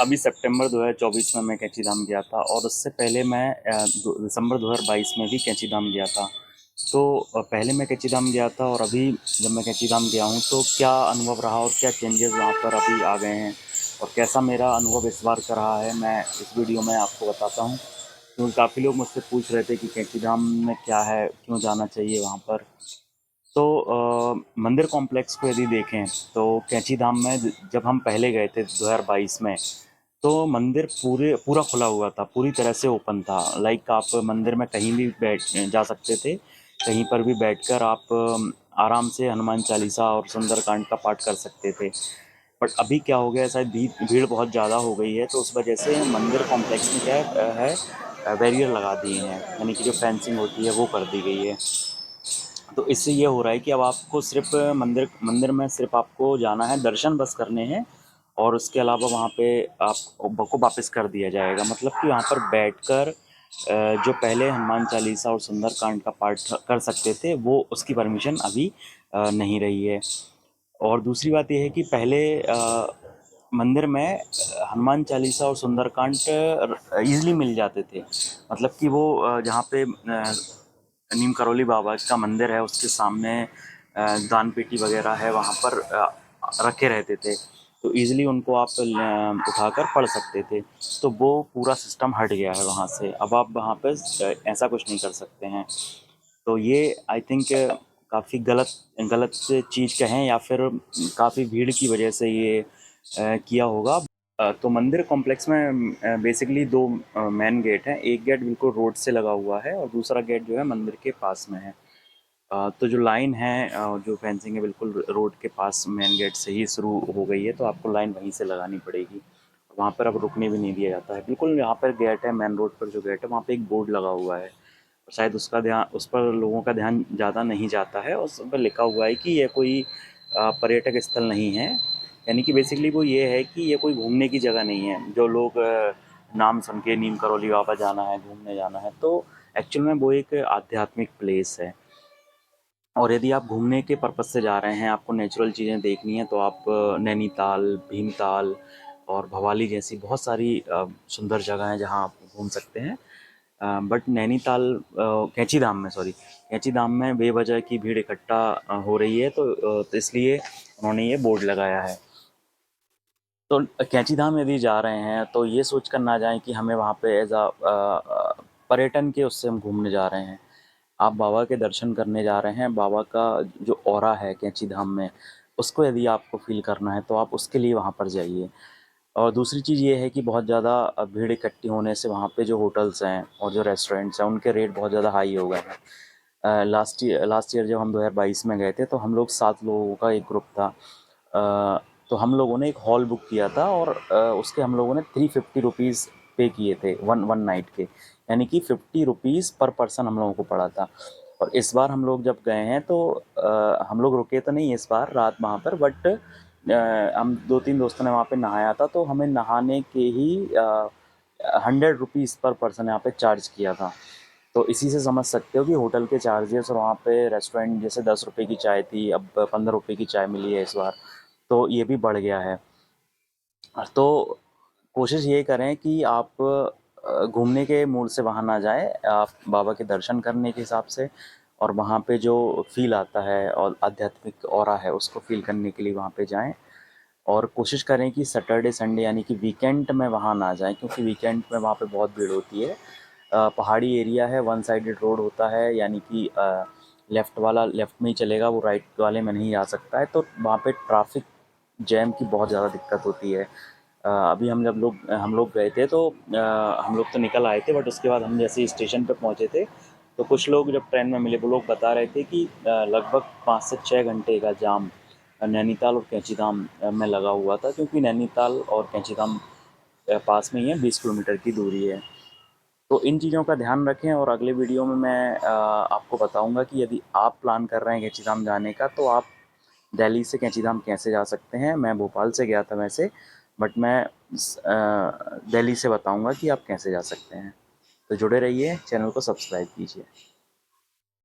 अभी सितंबर 2024 में मैं कैंची धाम गया था और उससे पहले मैं दिसंबर 2022 में भी कैंची धाम गया था। तो पहले मैं कैंची धाम गया था और अभी जब मैं कैंची धाम गया हूँ तो क्या अनुभव रहा और क्या चेंजेस वहाँ पर अभी आ गए हैं और कैसा मेरा अनुभव इस बार का रहा है, मैं इस वीडियो में आपको बताता हूँ। क्योंकि काफ़ी लोग मुझसे पूछ रहे थे कि कैंची धाम में क्या है, क्यों जाना चाहिए वहाँ पर। तो मंदिर कॉम्प्लेक्स को यदि देखें तो कैंची धाम में जब हम पहले गए थे 2022 में, तो मंदिर पूरा खुला हुआ था, पूरी तरह से ओपन था। लाइक आप मंदिर में कहीं भी बैठ जा सकते थे, कहीं पर भी बैठकर आप आराम से हनुमान चालीसा और सुंदरकांड का पाठ कर सकते थे। बट अभी क्या हो गया है, शायद भीड़ बहुत ज़्यादा हो गई है, तो उस वजह से मंदिर कॉम्प्लेक्स में क्या है बैरियर लगा दिए हैं, यानी कि जो फेंसिंग होती है वो कर दी गई है। तो इससे ये हो रहा है कि अब आपको सिर्फ मंदिर में सिर्फ आपको जाना है, दर्शन बस करने हैं और उसके अलावा वहाँ पे आपको वापस कर दिया जाएगा। मतलब कि वहाँ पर बैठकर जो पहले हनुमान चालीसा और सुंदरकांड का पाठ कर सकते थे, वो उसकी परमिशन अभी नहीं रही है। और दूसरी बात ये है कि पहले मंदिर में हनुमान चालीसा और सुंदरकांड ईजिली मिल जाते थे। मतलब कि वो जहाँ पे नीम करौली बाबा का मंदिर है उसके सामने दान पेटी वगैरह है, वहाँ पर रखे रहते थे, तो इजीली उनको आप उठाकर पढ़ सकते थे। तो वो पूरा सिस्टम हट गया है वहाँ से, अब आप वहाँ पर ऐसा कुछ नहीं कर सकते हैं। तो ये आई थिंक काफ़ी गलत गलत चीज़ कहें या फिर काफ़ी भीड़ की वजह से ये किया होगा। तो मंदिर कॉम्प्लेक्स में बेसिकली दो मेन गेट हैं। एक गेट बिल्कुल रोड से लगा हुआ है और दूसरा गेट जो है मंदिर के पास में है। तो जो लाइन है, जो फेंसिंग है बिल्कुल रोड के पास मेन गेट से ही शुरू हो गई है, तो आपको लाइन वहीं से लगानी पड़ेगी। वहाँ पर अब रुकने भी नहीं दिया जाता है। बिल्कुल यहाँ पर गेट है, मेन रोड पर जो गेट है वहाँ पे एक बोर्ड लगा हुआ है, शायद उसका ध्यान, उस पर लोगों का ध्यान ज़्यादा नहीं जाता है। उस पर लिखा हुआ है कि यह कोई पर्यटक स्थल नहीं है, यानी कि बेसिकली वो ये है कि ये कोई घूमने की जगह नहीं है। जो लोग नाम सुन के नीम करौली बाबा जाना है, घूमने जाना है, तो एक्चुअल में वो एक आध्यात्मिक प्लेस है। और यदि आप घूमने के पर्पज़ से जा रहे हैं, आपको नेचुरल चीज़ें देखनी है, तो आप नैनीताल, भीमताल और भवाली जैसी बहुत सारी सुंदर जगह हैं जहां आप घूम सकते हैं। बट नैनीताल कैंची धाम में, सॉरी, कैंची धाम में बेवजह की भीड़ इकट्ठा हो रही है, तो इसलिए उन्होंने ये बोर्ड लगाया है। तो कैंची धाम यदि जा रहे हैं तो ये सोच कर ना जाएं कि हमें वहाँ पे एज पर्यटन के उससे हम घूमने जा रहे हैं। आप बाबा के दर्शन करने जा रहे हैं, बाबा का जो ऑरा है कैंची धाम में, उसको यदि आपको फील करना है तो आप उसके लिए वहाँ पर जाइए। और दूसरी चीज़ ये है कि बहुत ज़्यादा भीड़ इकट्ठी होने से वहाँ पे जो होटल्स हैं और जो रेस्टोरेंट्स हैं उनके रेट बहुत ज़्यादा हाई हो गए हैं। लास्ट ईयर जब हम 2022 में गए थे तो हम लोग 7 लोगों का एक ग्रुप था। तो हम लोगों ने एक हॉल बुक किया था और उसके हम लोगों ने 350 रुपीज़ पे किए थे वन वन नाइट के, यानी कि 50 रुपीज़ पर पर्सन हम लोगों को पड़ा था। और इस बार हम लोग जब गए हैं तो हम लोग रुके तो नहीं इस बार रात वहाँ पर, बट हम 2-3 दोस्तों ने वहाँ पे नहाया था, तो हमें नहाने के ही 100 रुपीज़ पर पर्सन यहाँ पे चार्ज किया था। तो इसी से समझ सकते हो कि होटल के चार्जेस और वहाँ पे रेस्टोरेंट जैसे 10 रुपये की चाय थी, अब 15 रुपये की चाय मिली है इस बार, तो ये भी बढ़ गया है। तो कोशिश ये करें कि आप घूमने के मूड से वहाँ ना जाएं, आप बाबा के दर्शन करने के हिसाब से और वहाँ पे जो फील आता है और आध्यात्मिक ऑरा है उसको फील करने के लिए वहाँ पे जाएं। और कोशिश करें कि सैटरडे संडे यानी कि वीकेंड में वहाँ ना जाएं, क्योंकि वीकेंड में वहाँ पे बहुत भीड़ होती है। पहाड़ी एरिया है, वन साइडेड रोड होता है, यानी कि लेफ़्ट वाला लेफ़्ट में ही चलेगा, वो राइट वाले में नहीं आ सकता है, तो वहाँ पे ट्रैफिक जैम की बहुत ज़्यादा दिक्कत होती है। अभी हम लोग गए थे तो हम लोग तो निकल आए थे, बट उसके बाद हम जैसे ही स्टेशन पे पहुँचे थे तो कुछ लोग जब ट्रेन में मिले वो लोग बता रहे थे कि लगभग 5 से 6 घंटे का जाम नैनीताल और कैंचीधाम में लगा हुआ था, क्योंकि नैनीताल और कैंचीधाम पास में ही है, 20 किलोमीटर की दूरी है। तो इन चीज़ों का ध्यान रखें और अगले वीडियो में मैं आपको बताऊंगा कि यदि आप प्लान कर रहे हैं कैंचीधाम जाने का तो आप दिल्ली से कैंचीधाम कैसे जा सकते हैं। मैं भोपाल से गया था वैसे, बट मैं दिल्ली से बताऊंगा कि आप कैसे जा सकते हैं। तो जुड़े रहिए, चैनल को सब्सक्राइब कीजिए।